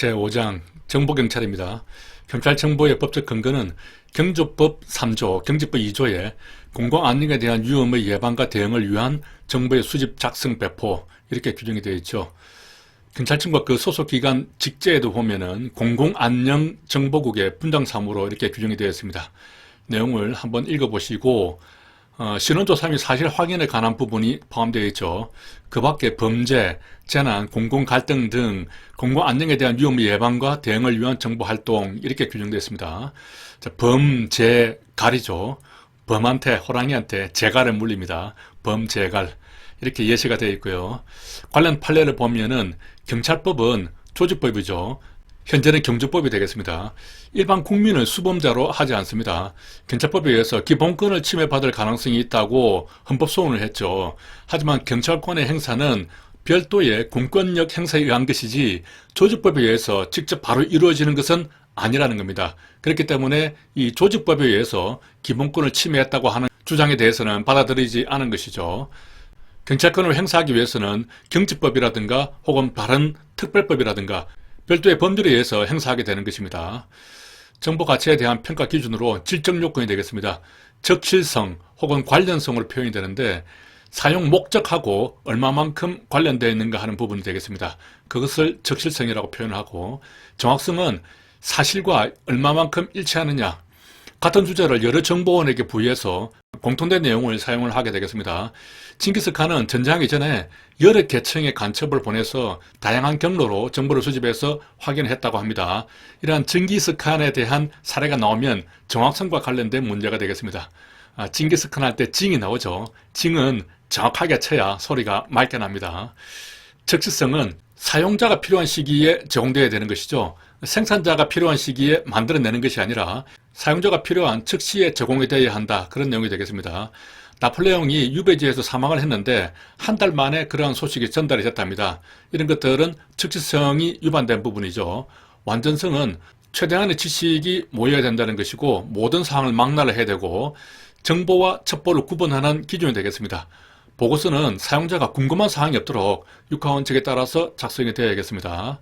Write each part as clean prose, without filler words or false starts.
제5장 정보경찰입니다. 경찰 정보의 법적 근거는 경조법 3조, 경제법 2조에 공공안녕에 대한 위험의 예방과 대응을 위한 정보의 수집, 작성, 배포 이렇게 규정이 되어 있죠. 경찰청과 그 소속기관 직제에도 보면은 공공안녕정보국의 분장사무로 이렇게 규정이 되어 있습니다. 내용을 한번 읽어보시고 신원조사 및 사실 확인에 관한 부분이 포함되어 있죠. 그 밖에 범죄, 재난, 공공갈등 등 공공안녕에 대한 위험 예방과 대응을 위한 정보활동 이렇게 규정되어 있습니다. 범죄, 갈이죠. 범한테, 호랑이한테 재갈을 물립니다. 범재갈 이렇게 예시가 되어 있고요. 관련 판례를 보면은 경찰법은 조직법이죠. 현재는 경조법이 되겠습니다. 일반 국민을 수범자로 하지 않습니다. 경찰법에 의해서 기본권을 침해받을 가능성이 있다고 헌법소원을 했죠. 하지만 경찰권의 행사는 별도의 공권력 행사에 의한 것이지 조직법에 의해서 직접 바로 이루어지는 것은 아니라는 겁니다. 그렇기 때문에 이 조직법에 의해서 기본권을 침해했다고 하는 주장에 대해서는 받아들이지 않은 것이죠. 경찰권을 행사하기 위해서는 경직법이라든가 혹은 다른 특별법이라든가 별도의 법률에 의해서 행사하게 되는 것입니다. 정보 가치에 대한 평가 기준으로 질적 요건이 되겠습니다. 적실성 혹은 관련성으로 표현이 되는데 사용 목적하고 얼마만큼 관련되어 있는가 하는 부분이 되겠습니다. 그것을 적실성이라고 표현하고 정확성은 사실과 얼마만큼 일치하느냐, 같은 주제를 여러 정보원에게 부여해서 공통된 내용을 사용을 하게 되겠습니다. 징기스칸은 전쟁하기 전에 여러 계층의 간첩을 보내서 다양한 경로로 정보를 수집해서 확인했다고 합니다. 이러한 징기스칸에 대한 사례가 나오면 정확성과 관련된 문제가 되겠습니다. 징기스칸 할 때 징이 나오죠. 징은 정확하게 쳐야 소리가 맑게 납니다. 적시성은 사용자가 필요한 시기에 제공되어야 되는 것이죠. 생산자가 필요한 시기에 만들어내는 것이 아니라 사용자가 필요한 즉시에 제공이 되어야 한다. 그런 내용이 되겠습니다. 나폴레옹이 유배지에서 사망을 했는데 한 달 만에 그러한 소식이 전달이 됐답니다. 이런 것들은 즉시성이 위반된 부분이죠. 완전성은 최대한의 지식이 모여야 된다는 것이고 모든 사항을 망라를 해야 되고 정보와 첩보를 구분하는 기준이 되겠습니다. 보고서는 사용자가 궁금한 사항이 없도록 육하원칙에 따라서 작성이 되어야겠습니다.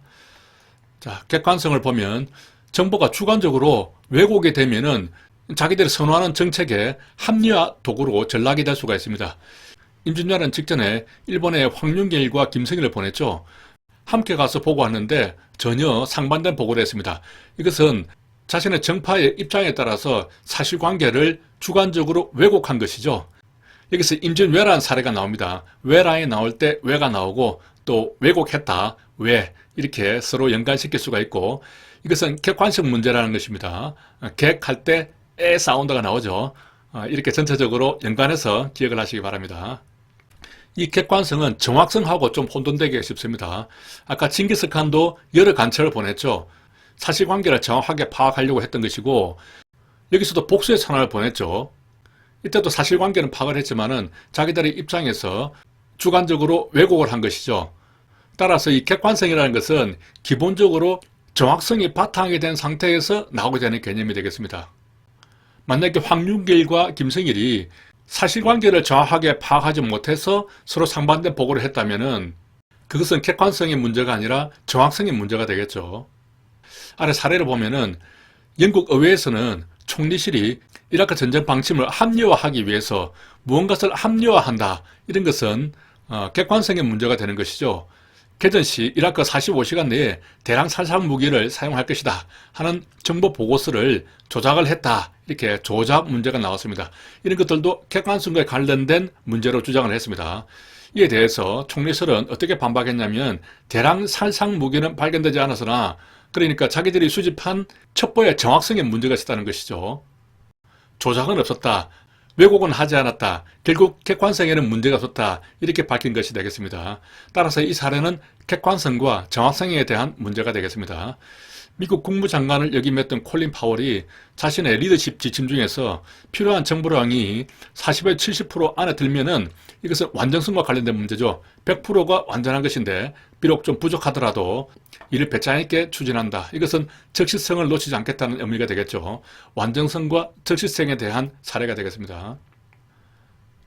자, 객관성을 보면 정보가 주관적으로 왜곡이 되면은 자기들이 선호하는 정책의 합리화 도구로 전락이 될 수가 있습니다. 임진왜란 직전에 일본에 황윤길과 김성일을 보냈죠. 함께 가서 보고하는데 전혀 상반된 보고를 했습니다. 이것은 자신의 정파의 입장에 따라서 사실관계를 주관적으로 왜곡한 것이죠. 여기서 임진왜란 사례가 나옵니다. 왜란이 나올 때 왜가 나오고 또 왜곡했다, 왜 이렇게 서로 연관시킬 수가 있고 이것은 객관식 문제라는 것입니다. 객할 때 에 사운드가 나오죠. 이렇게 전체적으로 연관해서 기억을 하시기 바랍니다. 이 객관성은 정확성하고 좀 혼돈되기가 쉽습니다. 아까 징기스칸도 여러 간첩을 보냈죠. 사실관계를 정확하게 파악하려고 했던 것이고 여기서도 복수의 선언을 보냈죠. 이때도 사실관계는 파악을 했지만은 자기들의 입장에서 주관적으로 왜곡을 한 것이죠. 따라서 이 객관성이라는 것은 기본적으로 정확성이 바탕이 된 상태에서 나오게 되는 개념이 되겠습니다. 만약에 황윤길과 김성일이 사실관계를 정확하게 파악하지 못해서 서로 상반된 보고를 했다면은 그것은 객관성의 문제가 아니라 정확성의 문제가 되겠죠. 아래 사례를 보면은 영국 의회에서는 총리실이 이라크 전쟁 방침을 합리화하기 위해서 무언가를 합리화한다. 이런 것은 객관성의 문제가 되는 것이죠. 개전 시 이라크 45시간 내에 대량 살상 무기를 사용할 것이다 하는 정보 보고서를 조작을 했다. 이렇게 조작 문제가 나왔습니다. 이런 것들도 객관성과 관련된 문제로 주장을 했습니다. 이에 대해서 총리실은 어떻게 반박했냐면 대량 살상 무기는 발견되지 않았으나 그러니까 자기들이 수집한 첩보의 정확성에 문제가 있었다는 것이죠. 조작은 없었다. 왜곡은 하지 않았다. 결국 객관성에는 문제가 없었다. 이렇게 밝힌 것이 되겠습니다. 따라서 이 사례는 객관성과 정확성에 대한 문제가 되겠습니다. 미국 국무장관을 역임했던 콜린 파월이 자신의 리더십 지침 중에서 필요한 정보량이 40에서 70% 안에 들면은 이것은 완전성과 관련된 문제죠. 100%가 완전한 것인데 비록 좀 부족하더라도 이를 배짱 있게 추진한다. 이것은 적시성을 놓치지 않겠다는 의미가 되겠죠. 완전성과 적시성에 대한 사례가 되겠습니다.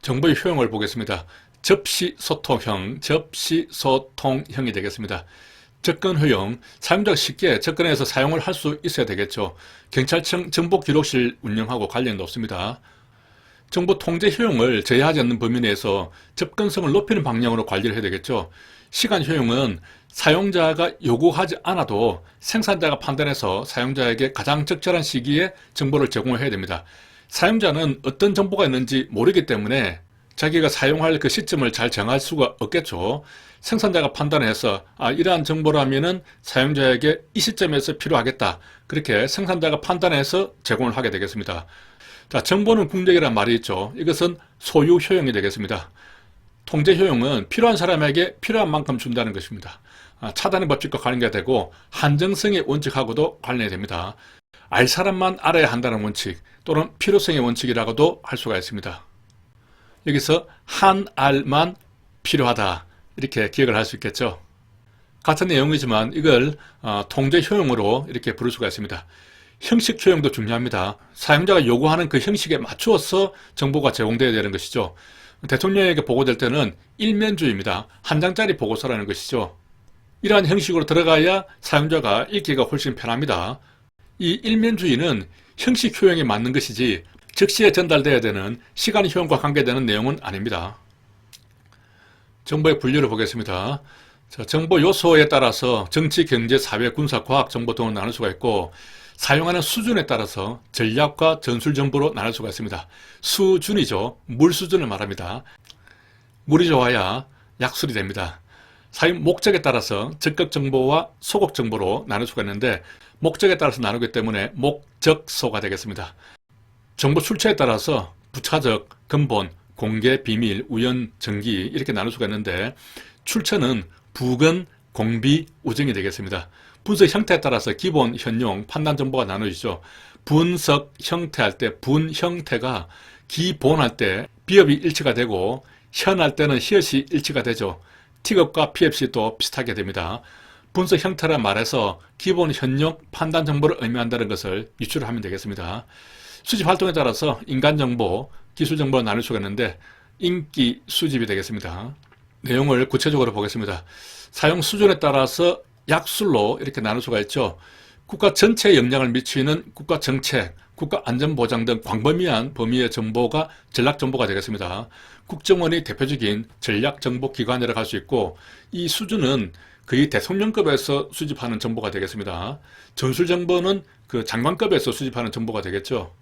정보의 효용을 보겠습니다. 접시소통형, 접시소통형이 되겠습니다. 접근 허용, 사용자가 쉽게 접근해서 사용을 할 수 있어야 되겠죠. 경찰청 정보기록실 운영하고 관련이 높습니다. 정보 통제 효용을 제한하지 않는 범위 내에서 접근성을 높이는 방향으로 관리를 해야 되겠죠. 시간 효용은 사용자가 요구하지 않아도 생산자가 판단해서 사용자에게 가장 적절한 시기에 정보를 제공을 해야 됩니다. 사용자는 어떤 정보가 있는지 모르기 때문에 자기가 사용할 그 시점을 잘 정할 수가 없겠죠. 생산자가 판단해서 이러한 정보라면은 사용자에게 이 시점에서 필요하겠다. 그렇게 생산자가 판단해서 제공을 하게 되겠습니다. 자, 정보는 궁정이라는 말이 있죠. 이것은 소유 효용이 되겠습니다. 통제 효용은 필요한 사람에게 필요한 만큼 준다는 것입니다. 차단의 법칙과 관계가 되고 한정성의 원칙하고도 관련이 됩니다. 알 사람만 알아야 한다는 원칙 또는 필요성의 원칙이라고도 할 수가 있습니다. 여기서 한 알만 필요하다 이렇게 기억을 할 수 있겠죠. 같은 내용이지만 이걸 통제 효용으로 이렇게 부를 수가 있습니다. 형식 효용도 중요합니다. 사용자가 요구하는 그 형식에 맞추어서 정보가 제공되어야 되는 것이죠. 대통령에게 보고될 때는 일면주의입니다. 한 장짜리 보고서라는 것이죠. 이러한 형식으로 들어가야 사용자가 읽기가 훨씬 편합니다. 이 일면주의는 형식 효용에 맞는 것이지 즉시에 전달돼야 되는 시간 효용과 관계되는 내용은 아닙니다. 정보의 분류를 보겠습니다. 자, 정보 요소에 따라서 정치, 경제, 사회, 군사, 과학 정보 등을 나눌 수가 있고 사용하는 수준에 따라서 전략과 전술 정보로 나눌 수가 있습니다. 수준이죠. 물 수준을 말합니다. 물이 좋아야 약술이 됩니다. 사용 목적에 따라서 적극 정보와 소극 정보로 나눌 수가 있는데 목적에 따라서 나누기 때문에 목적소가 되겠습니다. 정보 출처에 따라서 부차적, 근본, 공개, 비밀, 우연, 정기 이렇게 나눌 수가 있는데 출처는 부근, 공비, 우정이 되겠습니다. 분석 형태에 따라서 기본, 현용, 판단 정보가 나누어지죠. 분석 형태할 때 분 형태가 기본할 때 비읍이 일치가 되고 현할 때는 히읗이 일치가 되죠. T급과 PFC도 비슷하게 됩니다. 분석 형태라 말해서 기본, 현용, 판단 정보를 의미한다는 것을 유추를 하면 되겠습니다. 수집 활동에 따라서 인간 정보, 기술 정보를 나눌 수가 있는데 인기 수집이 되겠습니다. 내용을 구체적으로 보겠습니다. 사용 수준에 따라서 약술로 이렇게 나눌 수가 있죠. 국가 전체에 영향을 미치는 국가 정책, 국가 안전보장 등 광범위한 범위의 정보가 전략정보가 되겠습니다. 국정원이 대표적인 전략정보기관이라고 할 수 있고 이 수준은 거의 대통령급에서 수집하는 정보가 되겠습니다. 전술정보는 그 장관급에서 수집하는 정보가 되겠죠.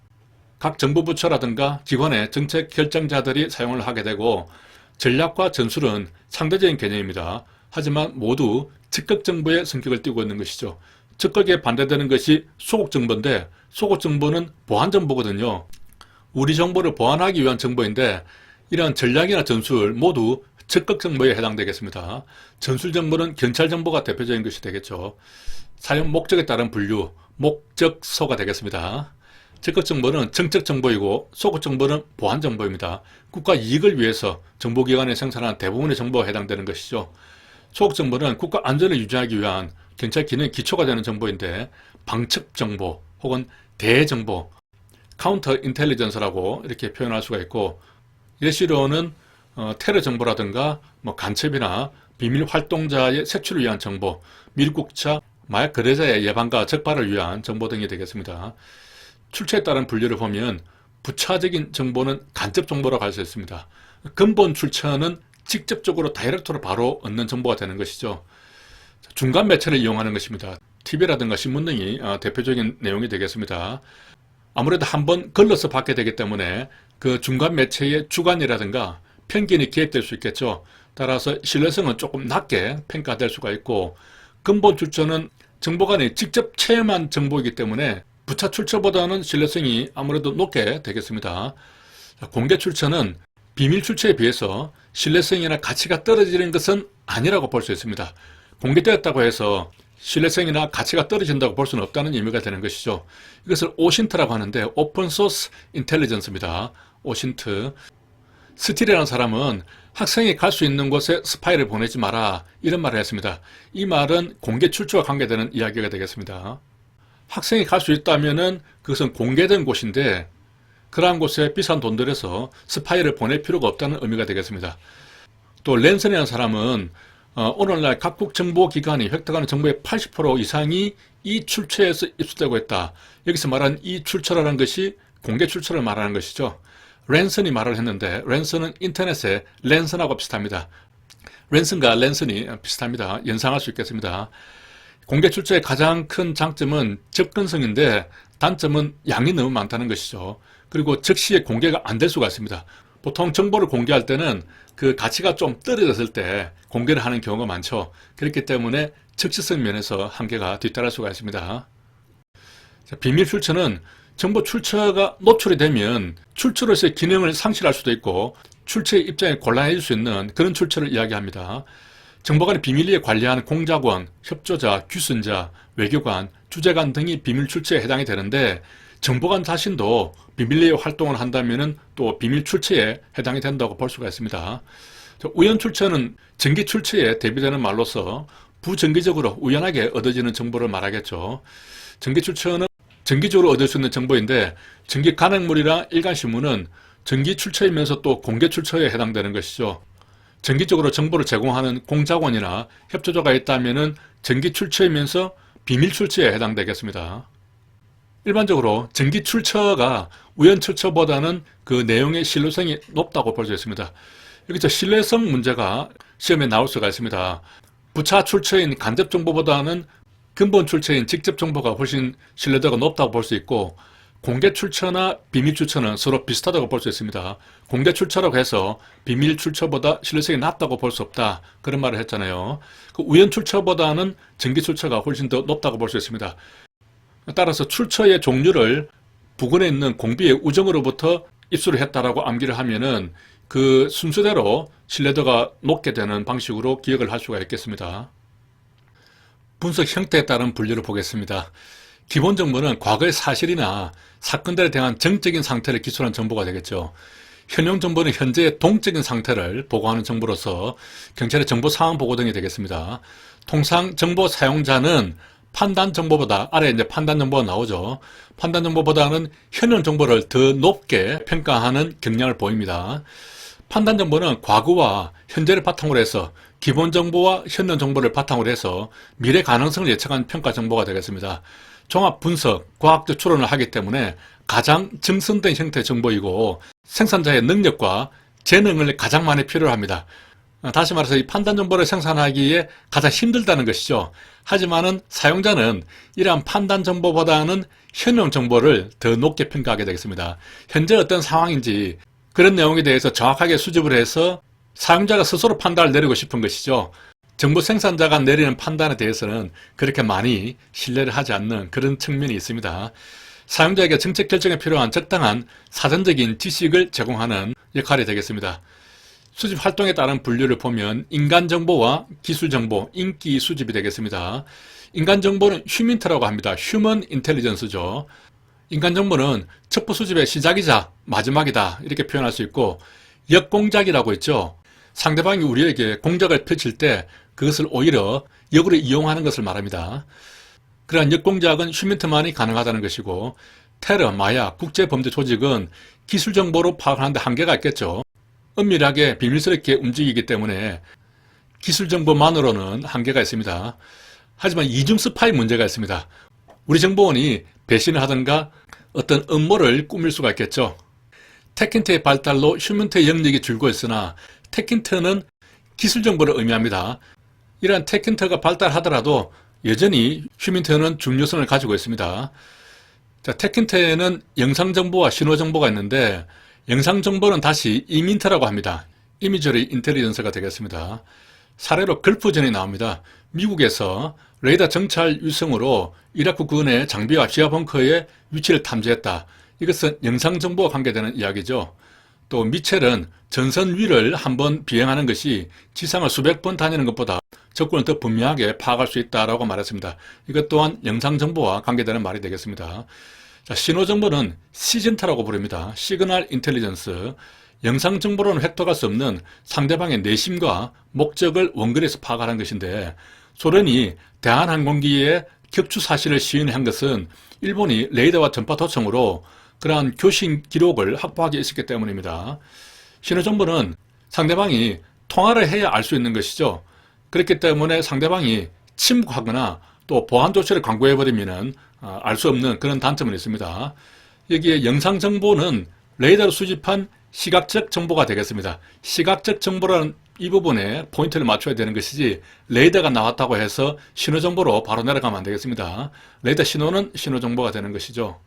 각 정부부처라든가 기관의 정책 결정자들이 사용을 하게 되고 전략과 전술은 상대적인 개념입니다. 하지만 모두 적극정보의 성격을 띠고 있는 것이죠. 적극에 반대되는 것이 소극정보인데 소극정보는 보안정보거든요. 우리 정보를 보안하기 위한 정보인데 이러한 전략이나 전술 모두 적극정보에 해당되겠습니다. 전술정보는 경찰정보가 대표적인 것이 되겠죠. 사용 목적에 따른 분류, 목적소가 되겠습니다. 적극정보는 정책정보이고 소극정보는 보안정보입니다. 국가 이익을 위해서 정보기관이 생산한 대부분의 정보가 해당되는 것이죠. 소극정보는 국가 안전을 유지하기 위한 경찰 기능의 기초가 되는 정보인데 방첩정보 혹은 대정보, 카운터 인텔리전스라고 이렇게 표현할 수가 있고 예시로는 테러 정보라든가 간첩이나 비밀 활동자의 색출을 위한 정보, 밀국자, 마약 거래자의 예방과 적발을 위한 정보 등이 되겠습니다. 출처에 따른 분류를 보면 부차적인 정보는 간접 정보라고 할 수 있습니다. 근본 출처는 직접적으로 다이렉트로 바로 얻는 정보가 되는 것이죠. 중간 매체를 이용하는 것입니다. TV라든가 신문 등이 대표적인 내용이 되겠습니다. 아무래도 한번 걸러서 받게 되기 때문에 그 중간 매체의 주관이라든가 편견이 개입될 수 있겠죠. 따라서 신뢰성은 조금 낮게 평가될 수가 있고 근본 출처는 정보관이 직접 체험한 정보이기 때문에 부차 출처보다는 신뢰성이 아무래도 높게 되겠습니다. 공개 출처는 비밀 출처에 비해서 신뢰성이나 가치가 떨어지는 것은 아니라고 볼 수 있습니다. 공개되었다고 해서 신뢰성이나 가치가 떨어진다고 볼 수는 없다는 의미가 되는 것이죠. 이것을 오신트라고 하는데 오픈 소스 인텔리전스입니다. 오신트. 스틸이라는 사람은 학생이 갈 수 있는 곳에 스파이를 보내지 마라 이런 말을 했습니다. 이 말은 공개 출처와 관계되는 이야기가 되겠습니다. 학생이 갈 수 있다면은 그것은 공개된 곳인데 그러한 곳에 비싼 돈 들여서 스파이를 보낼 필요가 없다는 의미가 되겠습니다. 또 랜선이라는 사람은 오늘날 각국 정보기관이 획득하는 정보의 80% 이상이 이 출처에서 입수되고 있다. 여기서 말하는 이 출처라는 것이 공개 출처를 말하는 것이죠. 랜선이 말을 했는데 랜선은 인터넷의 랜선하고 비슷합니다. 랜선과 랜선이 비슷합니다. 연상할 수 있겠습니다. 공개 출처의 가장 큰 장점은 접근성인데 단점은 양이 너무 많다는 것이죠. 그리고 즉시에 공개가 안 될 수가 있습니다. 보통 정보를 공개할 때는 그 가치가 좀 떨어졌을 때 공개를 하는 경우가 많죠. 그렇기 때문에 즉시성 면에서 한계가 뒤따를 수가 있습니다. 자, 비밀 출처는 정보 출처가 노출이 되면 출처로서의 기능을 상실할 수도 있고 출처의 입장이 곤란해질 수 있는 그런 출처를 이야기합니다. 정보관의 비밀리에 관리하는 공작원, 협조자, 규선자, 외교관, 주재관 등이 비밀 출처에 해당이 되는데 정보관 자신도 비밀리에 활동을 한다면 또 비밀 출처에 해당이 된다고 볼 수가 있습니다. 우연 출처는 정기 출처에 대비되는 말로서 부정기적으로 우연하게 얻어지는 정보를 말하겠죠. 정기 출처는 정기적으로 얻을 수 있는 정보인데 정기 간행물이나 일간신문은 정기 출처이면서 또 공개 출처에 해당되는 것이죠. 정기적으로 정보를 제공하는 공작원이나 협조자가 있다면 정기 출처이면서 비밀 출처에 해당되겠습니다. 일반적으로 정기 출처가 우연 출처보다는 그 내용의 신뢰성이 높다고 볼 수 있습니다. 여기서 신뢰성 문제가 시험에 나올 수가 있습니다. 부차 출처인 간접 정보보다는 근본 출처인 직접 정보가 훨씬 신뢰도가 높다고 볼 수 있고 공개 출처나 비밀 출처는 서로 비슷하다고 볼 수 있습니다. 공개 출처라고 해서 비밀 출처보다 신뢰성이 낮다고 볼 수 없다. 그런 말을 했잖아요. 그 우연 출처보다는 정기 출처가 훨씬 더 높다고 볼 수 있습니다. 따라서 출처의 종류를 부근에 있는 공비의 우정으로부터 입수를 했다라고 암기를 하면은 그 순서대로 신뢰도가 높게 되는 방식으로 기억을 할 수가 있겠습니다. 분석 형태에 따른 분류를 보겠습니다. 기본 정보는 과거의 사실이나 사건들에 대한 정적인 상태를 기술한 정보가 되겠죠. 현용 정보는 현재의 동적인 상태를 보고하는 정보로서 경찰의 정보 상황 보고 등이 되겠습니다. 통상 정보 사용자는 판단 정보보다 아래 이제 판단 정보가 나오죠. 판단 정보보다는 현용 정보를 더 높게 평가하는 경향을 보입니다. 판단 정보는 과거와 현재를 바탕으로 해서 기본 정보와 현재 정보를 바탕으로 해서 미래 가능성을 예측한 평가 정보가 되겠습니다. 종합 분석, 과학적 추론을 하기 때문에 가장 정선된 형태의 정보이고 생산자의 능력과 재능을 가장 많이 필요로 합니다. 다시 말해서 이 판단 정보를 생산하기에 가장 힘들다는 것이죠. 하지만은 사용자는 이러한 판단 정보보다는 현용 정보를 더 높게 평가하게 되겠습니다. 현재 어떤 상황인지 그런 내용에 대해서 정확하게 수집을 해서 사용자가 스스로 판단을 내리고 싶은 것이죠. 정보 생산자가 내리는 판단에 대해서는 그렇게 많이 신뢰를 하지 않는 그런 측면이 있습니다. 사용자에게 정책 결정에 필요한 적당한 사전적인 지식을 제공하는 역할이 되겠습니다. 수집 활동에 따른 분류를 보면 인간정보와 기술정보, 인기 수집이 되겠습니다. 인간정보는 휴민트라고 합니다. 휴먼 인텔리전스죠. 인간정보는 첩보 수집의 시작이자 마지막이다 이렇게 표현할 수 있고 역공작이라고 있죠. 상대방이 우리에게 공작을 펼칠 때 그것을 오히려 역으로 이용하는 것을 말합니다. 그러한 역공작은 휴민트만이 가능하다는 것이고 테러, 마약, 국제범죄 조직은 기술정보로 파악하는데 한계가 있겠죠. 은밀하게 비밀스럽게 움직이기 때문에 기술정보만으로는 한계가 있습니다. 하지만 이중 스파이 문제가 있습니다. 우리 정보원이 배신을 하든가 어떤 음모를 꾸밀 수가 있겠죠. 테킨트의 발달로 휴민트의 영역이 줄고 있으나 테킨트는 기술정보를 의미합니다. 이러한 테킨트가 발달하더라도 여전히 휴민트는 중요성을 가지고 있습니다. 자, 테킨트에는 영상정보와 신호정보가 있는데 영상정보는 다시 이민트라고 합니다. 이미저리 인텔리전스가 되겠습니다. 사례로 걸프전이 나옵니다. 미국에서 레이더 정찰 위성으로 이라크 군의 장비와 지하 벙커의 위치를 탐지했다. 이것은 영상정보와 관계되는 이야기죠. 또 미첼은 전선 위를 한번 비행하는 것이 지상을 수백 번 다니는 것보다 적군을 더 분명하게 파악할 수 있다고 말했습니다. 이것 또한 영상정보와 관계되는 말이 되겠습니다. 자, 신호정보는 시즌타라고 부릅니다. 시그널 인텔리전스. 영상정보로는 획득할 수 없는 상대방의 내심과 목적을 원거리에서 파악하는 것인데 소련이 대한항공기의 격추 사실을 시인한 것은 일본이 레이더와 전파 도청으로 그러한 교신 기록을 확보하기 있었기 때문입니다. 신호정보는 상대방이 통화를 해야 알 수 있는 것이죠. 그렇기 때문에 상대방이 침묵하거나 또 보안 조치를 강구해버리면 알 수 없는 그런 단점은 있습니다. 여기에 영상 정보는 레이더로 수집한 시각적 정보가 되겠습니다. 시각적 정보라는 이 부분에 포인트를 맞춰야 되는 것이지 레이더가 나왔다고 해서 신호 정보로 바로 내려가면 안 되겠습니다. 레이더 신호는 신호 정보가 되는 것이죠.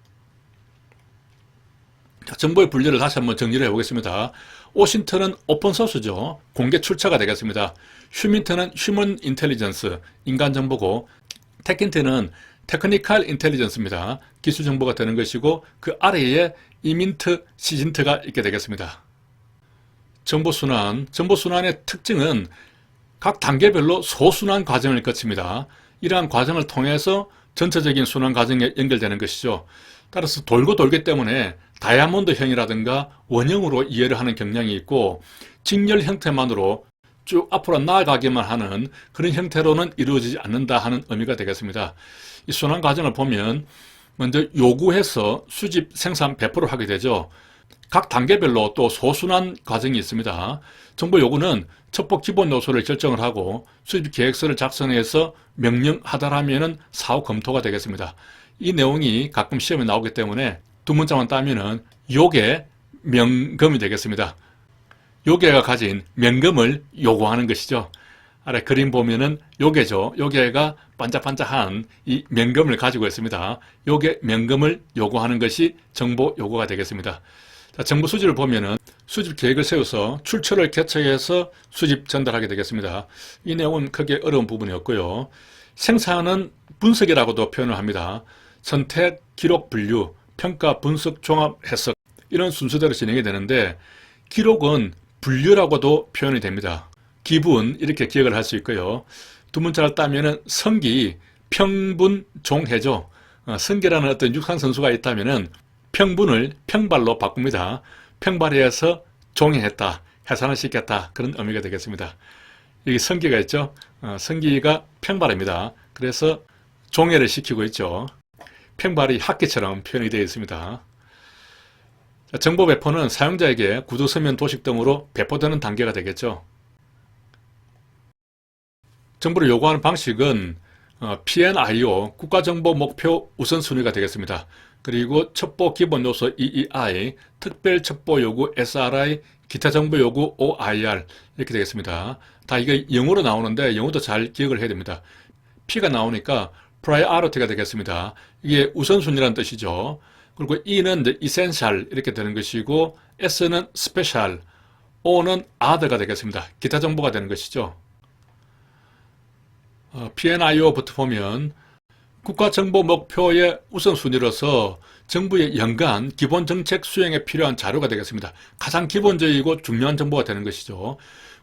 자, 정보의 분류를 다시 한번 정리를 해보겠습니다. 오신트는 오픈소스죠. 공개 출처가 되겠습니다. 휴민트는 휴먼 인텔리전스, 인간 정보고, 테킨트는 테크니컬 인텔리전스입니다. 기술 정보가 되는 것이고, 그 아래에 이민트, 시진트가 있게 되겠습니다. 정보순환의 특징은 각 단계별로 소순환 과정을 거칩니다. 이러한 과정을 통해서 전체적인 순환 과정에 연결되는 것이죠. 따라서 돌고 돌기 때문에 다이아몬드형이라든가 원형으로 이해를 하는 경향이 있고, 직렬 형태만으로 쭉 앞으로 나아가기만 하는 그런 형태로는 이루어지지 않는다 하는 의미가 되겠습니다. 이 순환 과정을 보면 먼저 요구해서 수집, 생산, 배포를 하게 되죠. 각 단계별로 또 소순환 과정이 있습니다. 정보 요구는 첩보 기본 요소를 결정을 하고 수집 계획서를 작성해서 명령하달하면은 사후 검토가 되겠습니다. 이 내용이 가끔 시험에 나오기 때문에 두 문자만 따면은 요게 명검이 되겠습니다. 요게가 가진 명검을 요구하는 것이죠. 아래 그림 보면은 요게죠. 요게가 반짝반짝한 이 명검을 가지고 있습니다. 요게 명검을 요구하는 것이 정보 요구가 되겠습니다. 자, 정보 수집을 보면은 수집 계획을 세워서 출처를 개척해서 수집 전달하게 되겠습니다. 이 내용은 크게 어려운 부분이었고요. 생산은 분석이라고도 표현을 합니다. 선택, 기록, 분류, 평가, 분석, 종합, 해석 이런 순서대로 진행이 되는데 기록은 분류라고도 표현이 됩니다. 기분 이렇게 기억을 할 수 있고요. 두 문자를 따면은 성기, 평분, 종해죠. 성기라는 어떤 육상 선수가 있다면은 평분을 평발로 바꿉니다. 평발해서 종해했다, 해산을 시켰다 그런 의미가 되겠습니다. 여기 성기가 있죠. 성기가 평발입니다. 그래서 종해를 시키고 있죠. 평발이 학기처럼 표현이 되어 있습니다. 정보 배포는 사용자에게 구두, 서면, 도식 등으로 배포되는 단계가 되겠죠. 정보를 요구하는 방식은 PNIO, 국가정보 목표 우선순위가 되겠습니다. 그리고 첩보 기본 요소 EEI, 특별 첩보 요구 SRI, 기타 정보 요구 OIR 이렇게 되겠습니다. 다 이게 영어로 나오는데 영어도 잘 기억을 해야 됩니다. P가 나오니까 Priority가 되겠습니다. 이게 우선순위라는 뜻이죠. 그리고 E는 이제 essential 이렇게 되는 것이고 S는 special, O는 other가 되겠습니다. 기타 정보가 되는 것이죠. PNIO부터 보면 국가정보 목표의 우선순위로서 정부의 연간 기본정책 수행에 필요한 자료가 되겠습니다. 가장 기본적이고 중요한 정보가 되는 것이죠.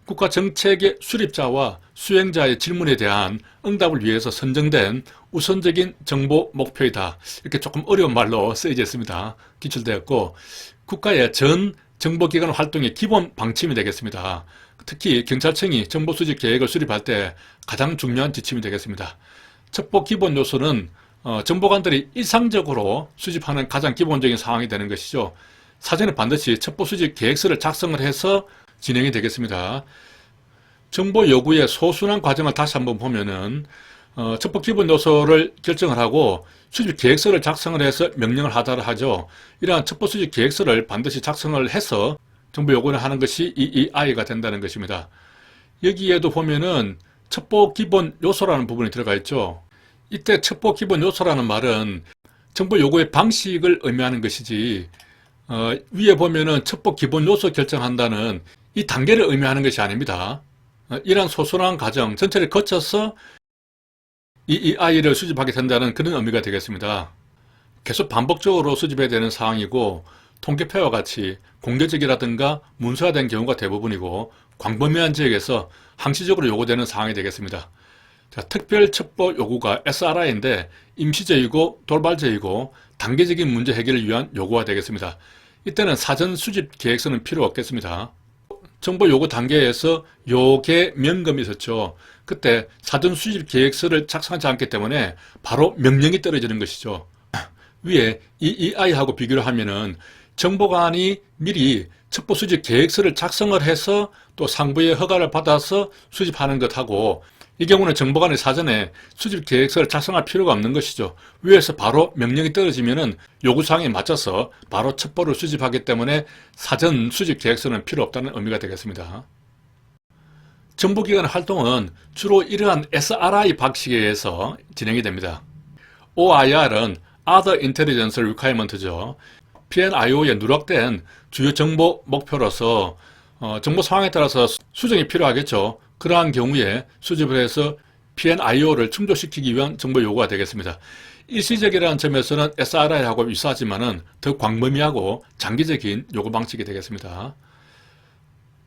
국가정책의 수립자와 수행자의 질문에 대한 응답을 위해서 선정된 우선적인 정보 목표이다. 이렇게 조금 어려운 말로 쓰여져 있습니다. 기출되었고 국가의 전 정보기관 활동의 기본 방침이 되겠습니다. 특히 경찰청이 정보수집 계획을 수립할 때 가장 중요한 지침이 되겠습니다. 첩보 기본 요소는 정보관들이 일상적으로 수집하는 가장 기본적인 상황이 되는 것이죠. 사전에 반드시 첩보 수집 계획서를 작성을 해서 진행이 되겠습니다. 정보 요구의 소순환 과정을 다시 한번 보면은 첩보 기본 요소를 결정을 하고 수집 계획서를 작성을 해서 명령을 하달을 하죠. 이러한 첩보 수집 계획서를 반드시 작성을 해서 정보 요구를 하는 것이 EEI가 된다는 것입니다. 여기에도 보면은 첩보 기본 요소라는 부분이 들어가 있죠. 이때 첩보 기본 요소라는 말은 정보 요구의 방식을 의미하는 것이지 위에 보면은 첩보 기본 요소 결정한다는 이 단계를 의미하는 것이 아닙니다. 이러한 소순환 과정 전체를 거쳐서 EEI를 수집하게 된다는 그런 의미가 되겠습니다. 계속 반복적으로 수집해야 되는 상황이고 통계표와 같이 공개적이라든가 문서화된 경우가 대부분이고 광범위한 지역에서 항시적으로 요구되는 사항이 되겠습니다. 자, 특별 첩보 요구가 SRI인데 임시적이고 돌발적이고 단계적인 문제 해결을 위한 요구가 되겠습니다. 이때는 사전 수집 계획서는 필요 없겠습니다. 정보 요구 단계에서 요게 명검이 있었죠. 그때 사전 수집 계획서를 작성하지 않기 때문에 바로 명령이 떨어지는 것이죠. 위에 EEI하고 비교를 하면은 정보관이 미리 첩보 수집 계획서를 작성을 해서 또 상부의 허가를 받아서 수집하는 것하고 이 경우는 정보관이 사전에 수집 계획서를 작성할 필요가 없는 것이죠. 위에서 바로 명령이 떨어지면은 요구사항에 맞춰서 바로 첩보를 수집하기 때문에 사전 수집 계획서는 필요 없다는 의미가 되겠습니다. 정보기관 활동은 주로 이러한 SRI 방식에 의해서 진행이 됩니다. OIR은 Other Intelligence Requirement죠. PNIO에 누락된 주요 정보 목표로서 정보 상황에 따라서 수정이 필요하겠죠. 그러한 경우에 수집을 해서 PNIO를 충족시키기 위한 정보 요구가 되겠습니다. 일시적이라는 점에서는 SRI하고 유사하지만은 더 광범위하고 장기적인 요구 방식이 되겠습니다.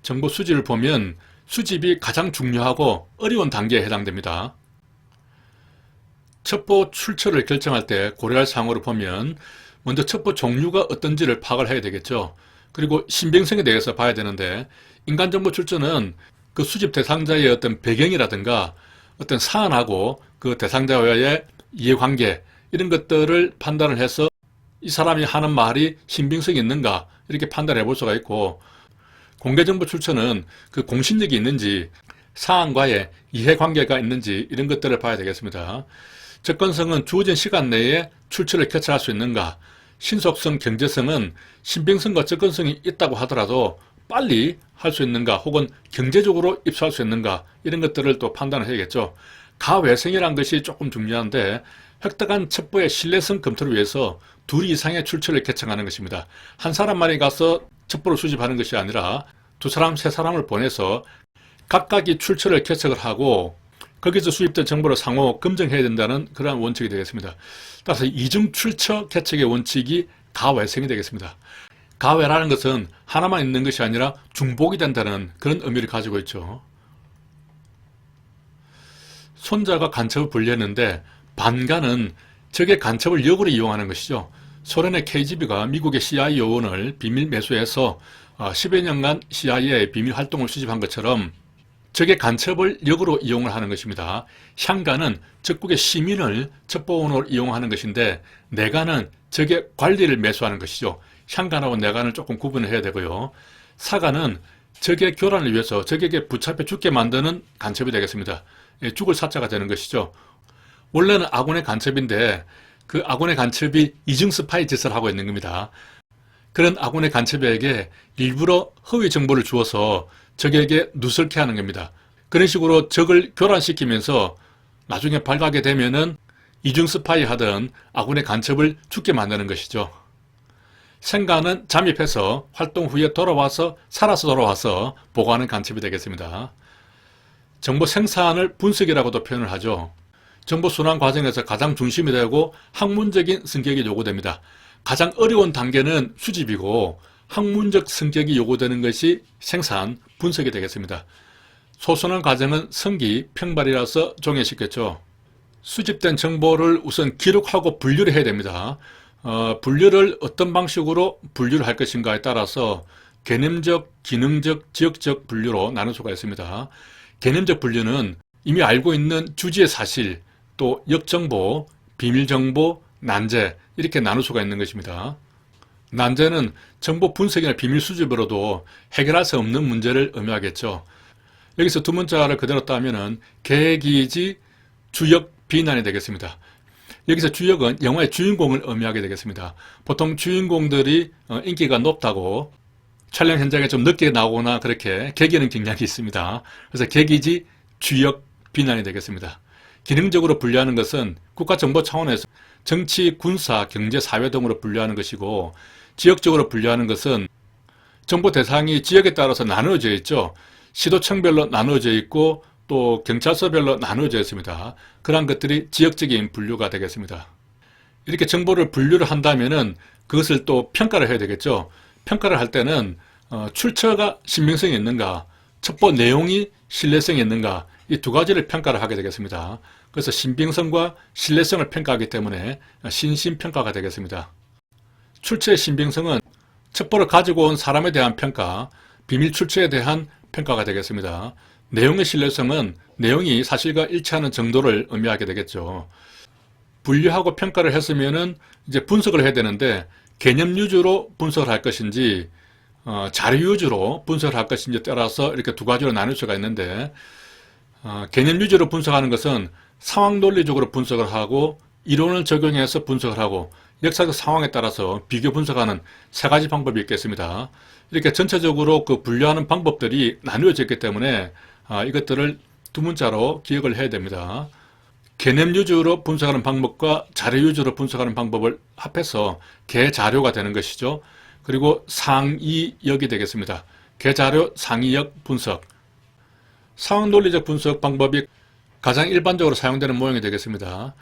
정보 수집을 보면 수집이 가장 중요하고 어려운 단계에 해당됩니다. 첩보 출처를 결정할 때 고려할 사항으로 보면 먼저 첩보 종류가 어떤지를 파악을 해야 되겠죠. 그리고 신빙성에 대해서 봐야 되는데 인간정보 출처는 그 수집 대상자의 어떤 배경이라든가 어떤 사안하고 그 대상자와의 이해관계 이런 것들을 판단을 해서 이 사람이 하는 말이 신빙성이 있는가 이렇게 판단해 볼 수가 있고, 공개정보 출처는 그 공신력이 있는지 사안과의 이해관계가 있는지 이런 것들을 봐야 되겠습니다. 접근성은 주어진 시간 내에 출처를 캐치할 수 있는가, 신속성, 경제성은 신빙성과 접근성이 있다고 하더라도 빨리 할 수 있는가 혹은 경제적으로 입수할 수 있는가 이런 것들을 또 판단을 해야겠죠. 가외성이라는 것이 조금 중요한데 획득한 첩보의 신뢰성 검토를 위해서 2 이상의 출처를 개청하는 것입니다. 한 사람만이 가서 첩보를 수집하는 것이 아니라 2사람, 3사람을 보내서 각각이 출처를 개척을 하고 거기서 수집된 정보를 상호 검증해야 된다는 그러한 원칙이 되겠습니다. 따라서 이중 출처 개척의 원칙이 가외성이 되겠습니다. 가외라는 것은 하나만 있는 것이 아니라 중복이 된다는 그런 의미를 가지고 있죠. 손자가 간첩을 분리했는데 반간은 적의 간첩을 역으로 이용하는 것이죠. 소련의 KGB가 미국의 CIA 요원을 비밀 매수해서 10여 년간 CIA의 비밀 활동을 수집한 것처럼 적의 간첩을 역으로 이용을 하는 것입니다. 향간은 적국의 시민을 첩보원으로 이용하는 것인데 내간은 적의 관리를 매수하는 것이죠. 향간하고 내간을 조금 구분을 해야 되고요. 사간은 적의 교란을 위해서 적에게 붙잡혀 죽게 만드는 간첩이 되겠습니다. 죽을 사자가 되는 것이죠. 원래는 아군의 간첩인데 그 아군의 간첩이 이중 스파이 짓을 하고 있는 겁니다. 그런 아군의 간첩에게 일부러 허위 정보를 주어서 적에게 누설케 하는 겁니다. 그런 식으로 적을 교란시키면서 나중에 발각하게 되면은 이중 스파이 하던 아군의 간첩을 죽게 만드는 것이죠. 생간은 잠입해서 활동 후에 살아서 돌아와서 보고하는 간첩이 되겠습니다. 정보 생산을 분석이라고도 표현을 하죠. 정보 순환 과정에서 가장 중심이 되고 학문적인 성격이 요구됩니다. 가장 어려운 단계는 수집이고 학문적 성격이 요구되는 것이 생산, 분석이 되겠습니다. 소순환 과정은 성기, 평발이라서 종료시켰죠. 수집된 정보를 우선 기록하고 분류를 해야 됩니다. 분류를 어떤 방식으로 분류를 할 것인가에 따라서 개념적, 기능적, 지역적 분류로 나눌 수가 있습니다. 개념적 분류는 이미 알고 있는 주지의 사실, 또 역정보, 비밀정보, 난제 이렇게 나눌 수가 있는 것입니다. 난제는 정보 분석이나 비밀 수집으로도 해결할 수 없는 문제를 의미하겠죠. 여기서 두 문자를 그대로 따면은 계기지 주역 비난이 되겠습니다. 여기서 주역은 영화의 주인공을 의미하게 되겠습니다. 보통 주인공들이 인기가 높다고 촬영 현장에 좀 늦게 나오거나 그렇게 계기는 경향이 있습니다. 그래서 계기지 주역 비난이 되겠습니다. 기능적으로 분류하는 것은 국가정보 차원에서 정치, 군사, 경제, 사회 등으로 분류하는 것이고, 지역적으로 분류하는 것은 정보 대상이 지역에 따라서 나누어져 있죠. 시도청별로 나누어져 있고 또 경찰서별로 나누어져 있습니다. 그러한 것들이 지역적인 분류가 되겠습니다. 이렇게 정보를 분류를 한다면은 그것을 또 평가를 해야 되겠죠. 평가를 할 때는 출처가 신빙성이 있는가, 첩보 내용이 신뢰성이 있는가, 이 두 가지를 평가를 하게 되겠습니다. 그래서 신빙성과 신뢰성을 평가하기 때문에 신신평가가 되겠습니다. 출처의 신빙성은 첩보를 가지고 온 사람에 대한 평가, 비밀 출처에 대한 평가가 되겠습니다. 내용의 신뢰성은 내용이 사실과 일치하는 정도를 의미하게 되겠죠. 분류하고 평가를 했으면은 이제 분석을 해야 되는데 개념 위주로 분석을 할 것인지 자료 위주로 분석을 할 것인지에 따라서 이렇게 두 가지로 나눌 수가 있는데 개념 위주로 분석하는 것은 상황 논리적으로 분석을 하고 이론을 적용해서 분석을 하고 역사적 상황에 따라서 비교 분석하는 세 가지 방법이 있겠습니다. 이렇게 전체적으로 그 분류하는 방법들이 나누어져 있기 때문에 이것들을 두 문자로 기억을 해야 됩니다. 개념 위주로 분석하는 방법과 자료 위주로 분석하는 방법을 합해서 개자료가 되는 것이죠. 그리고 상이역이 되겠습니다. 개자료 상이역 분석. 상황 논리적 분석 방법이 가장 일반적으로 사용되는 모형이 되겠습니다.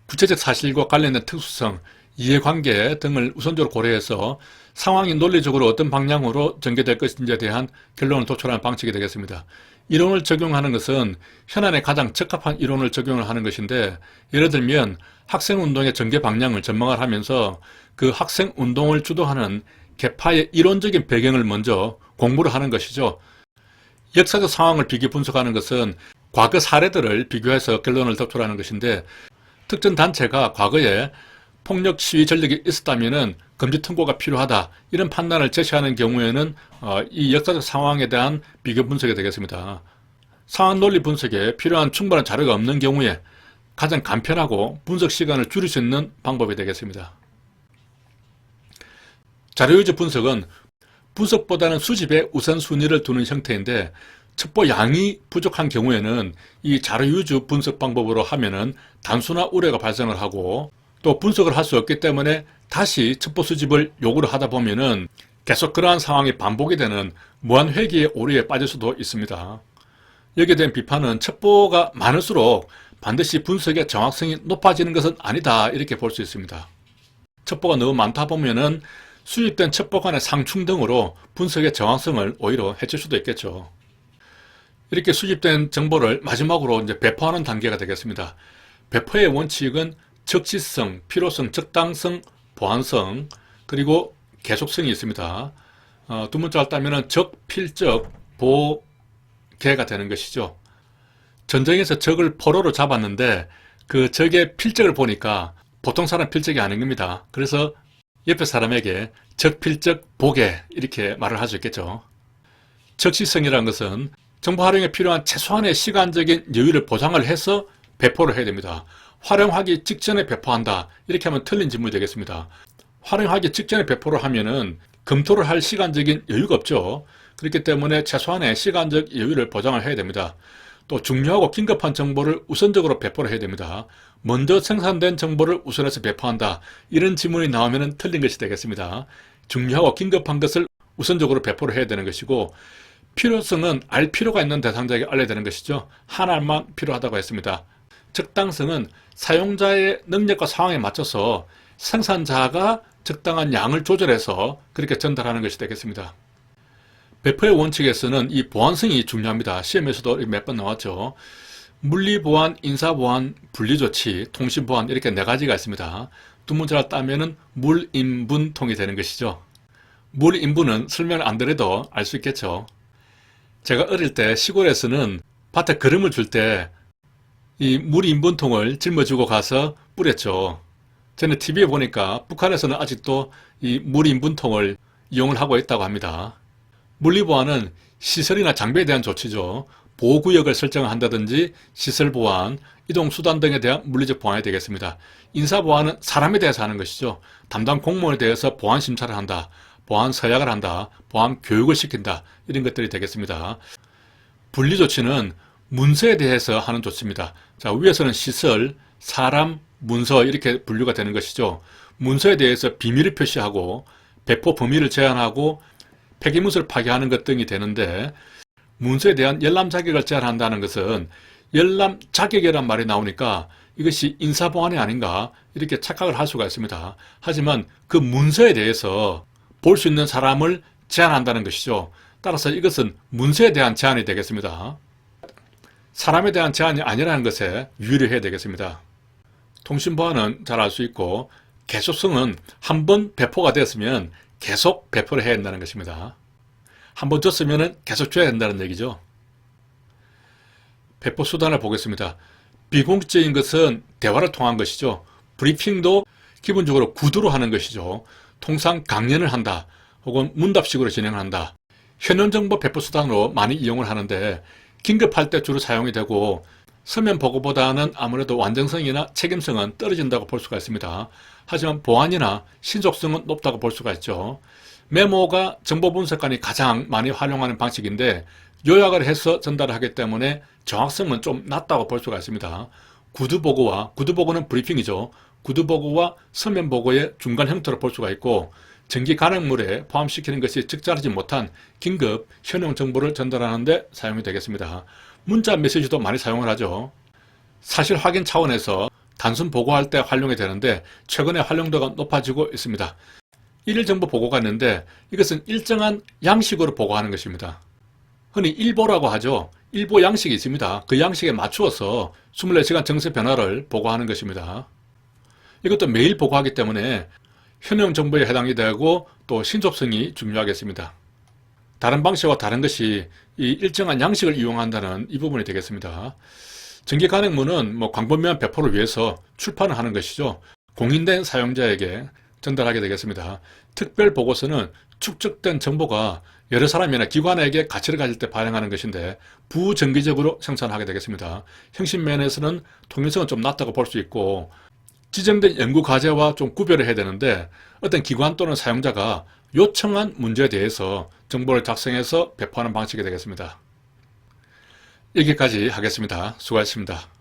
구체적 사실과 관련된 특수성, 이해관계 등을 우선적으로 고려해서 상황이 논리적으로 어떤 방향으로 전개될 것인지에 대한 결론을 도출하는 방식이 되겠습니다. 이론을 적용하는 것은 현안에 가장 적합한 이론을 적용을 하는 것인데, 예를 들면 학생운동의 전개 방향을 전망을 하면서 그 학생운동을 주도하는 계파의 이론적인 배경을 먼저 공부를 하는 것이죠. 역사적 상황을 비교 분석하는 것은 과거 사례들을 비교해서 결론을 도출하는 것인데, 특정 단체가 과거에 폭력 시위 전력이 있었다면 금지 통고가 필요하다, 이런 판단을 제시하는 경우에는 이 역사적 상황에 대한 비교 분석이 되겠습니다. 상황 논리 분석에 필요한 충분한 자료가 없는 경우에 가장 간편하고 분석 시간을 줄일 수 있는 방법이 되겠습니다. 자료 위주 분석은 분석보다는 수집에 우선순위를 두는 형태인데, 첩보 양이 부족한 경우에는 이 자료 위주 분석 방법으로 하면은 단순화 우려가 발생을 하고, 또 분석을 할 수 없기 때문에 다시 첩보 수집을 요구를 하다 보면은 계속 그러한 상황이 반복이 되는 무한 회귀의 오류에 빠질 수도 있습니다. 여기에 대한 비판은 첩보가 많을수록 반드시 분석의 정확성이 높아지는 것은 아니다, 이렇게 볼 수 있습니다. 첩보가 너무 많다 보면은 수집된 첩보 간의 상충 등으로 분석의 정확성을 오히려 해칠 수도 있겠죠. 이렇게 수집된 정보를 마지막으로 이제 배포하는 단계가 되겠습니다. 배포의 원칙은 적시성, 필요성, 적당성, 보안성, 그리고 계속성이 있습니다. 두 문자를 따면 적, 필적, 보계가 되는 것이죠. 전쟁에서 적을 포로로 잡았는데 그 적의 필적을 보니까 보통 사람 필적이 아닌 겁니다. 그래서 옆에 사람에게 적, 필적, 보계, 이렇게 말을 할 수 있겠죠. 적시성이라는 것은 정보 활용에 필요한 최소한의 시간적인 여유를 보장을 해서 배포를 해야 됩니다. 활용하기 직전에 배포한다, 이렇게 하면 틀린 질문이 되겠습니다. 활용하기 직전에 배포를 하면은 검토를 할 시간적인 여유가 없죠. 그렇기 때문에 최소한의 시간적 여유를 보장을 해야 됩니다. 또 중요하고 긴급한 정보를 우선적으로 배포를 해야 됩니다. 먼저 생산된 정보를 우선해서 배포한다, 이런 질문이 나오면 틀린 것이 되겠습니다. 중요하고 긴급한 것을 우선적으로 배포를 해야 되는 것이고, 필요성은 알 필요가 있는 대상자에게 알려야 되는 것이죠. 하나만 필요하다고 했습니다. 적당성은 사용자의 능력과 상황에 맞춰서 생산자가 적당한 양을 조절해서 그렇게 전달하는 것이 되겠습니다. 배포의 원칙에서는 이 보안성이 중요합니다. 시험에서도 몇 번 나왔죠. 물리보안, 인사보안, 분리조치, 통신보안, 이렇게 네 가지가 있습니다. 두 문자를 따면은 물인분통이 되는 것이죠. 물인분은 설명을 안 드려도 알 수 있겠죠. 제가 어릴 때 시골에서는 밭에 거름을 줄 때 이 물인분통을 짊어지고 가서 뿌렸죠. 저는 TV에 보니까 북한에서는 아직도 이 물인분통을 이용을 하고 있다고 합니다. 물리보안은 시설이나 장비에 대한 조치죠. 보호구역을 설정한다든지 시설보안, 이동수단 등에 대한 물리적 보안이 되겠습니다. 인사보안은 사람에 대해서 하는 것이죠. 담당 공무원에 대해서 보안 심사를 한다, 보안 서약을 한다, 보안 교육을 시킨다, 이런 것들이 되겠습니다. 분리조치는 문서에 대해서 하는 조치입니다. 자, 위에서는 시설, 사람, 문서, 이렇게 분류가 되는 것이죠. 문서에 대해서 비밀을 표시하고 배포 범위를 제한하고 폐기문서를 파기하는 것 등이 되는데, 문서에 대한 열람 자격을 제한한다는 것은 열람 자격이란 말이 나오니까 이것이 인사보안이 아닌가, 이렇게 착각을 할 수가 있습니다. 하지만 그 문서에 대해서 볼 수 있는 사람을 제한한다는 것이죠. 따라서 이것은 문서에 대한 제한이 되겠습니다. 사람에 대한 제한이 아니라는 것에 유의를 해야 되겠습니다. 통신보안은 잘 알 수 있고, 계속성은 한번 배포가 되었으면 계속 배포를 해야 한다는 것입니다. 한번 줬으면 계속 줘야 된다는 얘기죠. 배포 수단을 보겠습니다. 비공식적인 것은 대화를 통한 것이죠. 브리핑도 기본적으로 구두로 하는 것이죠. 통상 강연을 한다, 혹은 문답식으로 진행을 한다. 현현정보 배포 수단으로 많이 이용을 하는데, 긴급할 때 주로 사용이 되고 서면 보고보다는 아무래도 완전성이나 책임성은 떨어진다고 볼 수가 있습니다. 하지만 보안이나 신속성은 높다고 볼 수가 있죠. 메모가 정보 분석관이 가장 많이 활용하는 방식인데 요약을 해서 전달하기 때문에 정확성은 좀 낮다고 볼 수가 있습니다. 구두보고는 브리핑이죠. 구두보고와 서면보고의 중간 형태로 볼 수가 있고 정기 간행물에 포함시키는 것이 적절하지 못한 긴급 현용 정보를 전달하는 데 사용이 되겠습니다. 문자 메시지도 많이 사용을 하죠. 사실 확인 차원에서 단순 보고할 때 활용이 되는데 최근에 활용도가 높아지고 있습니다. 일일 정보 보고가 있는데 이것은 일정한 양식으로 보고하는 것입니다. 흔히 일보라고 하죠. 일보 양식이 있습니다. 그 양식에 맞추어서 24시간 정세 변화를 보고하는 것입니다. 이것도 매일 보고하기 때문에 현용 정보에 해당이 되고 또 신속성이 중요하겠습니다. 다른 방식과 다른 것이 이 일정한 양식을 이용한다는 이 부분이 되겠습니다. 정기 간행문은 광범위한 배포를 위해서 출판을 하는 것이죠. 공인된 사용자에게 전달하게 되겠습니다. 특별 보고서는 축적된 정보가 여러 사람이나 기관에게 가치를 가질 때 발행하는 것인데 부정기적으로 생산하게 되겠습니다. 형식 면에서는 통일성은 좀 낮다고 볼 수 있고 지정된 연구 과제와 좀 구별을 해야 되는데 어떤 기관 또는 사용자가 요청한 문제에 대해서 정보를 작성해서 배포하는 방식이 되겠습니다. 여기까지 하겠습니다. 수고하셨습니다.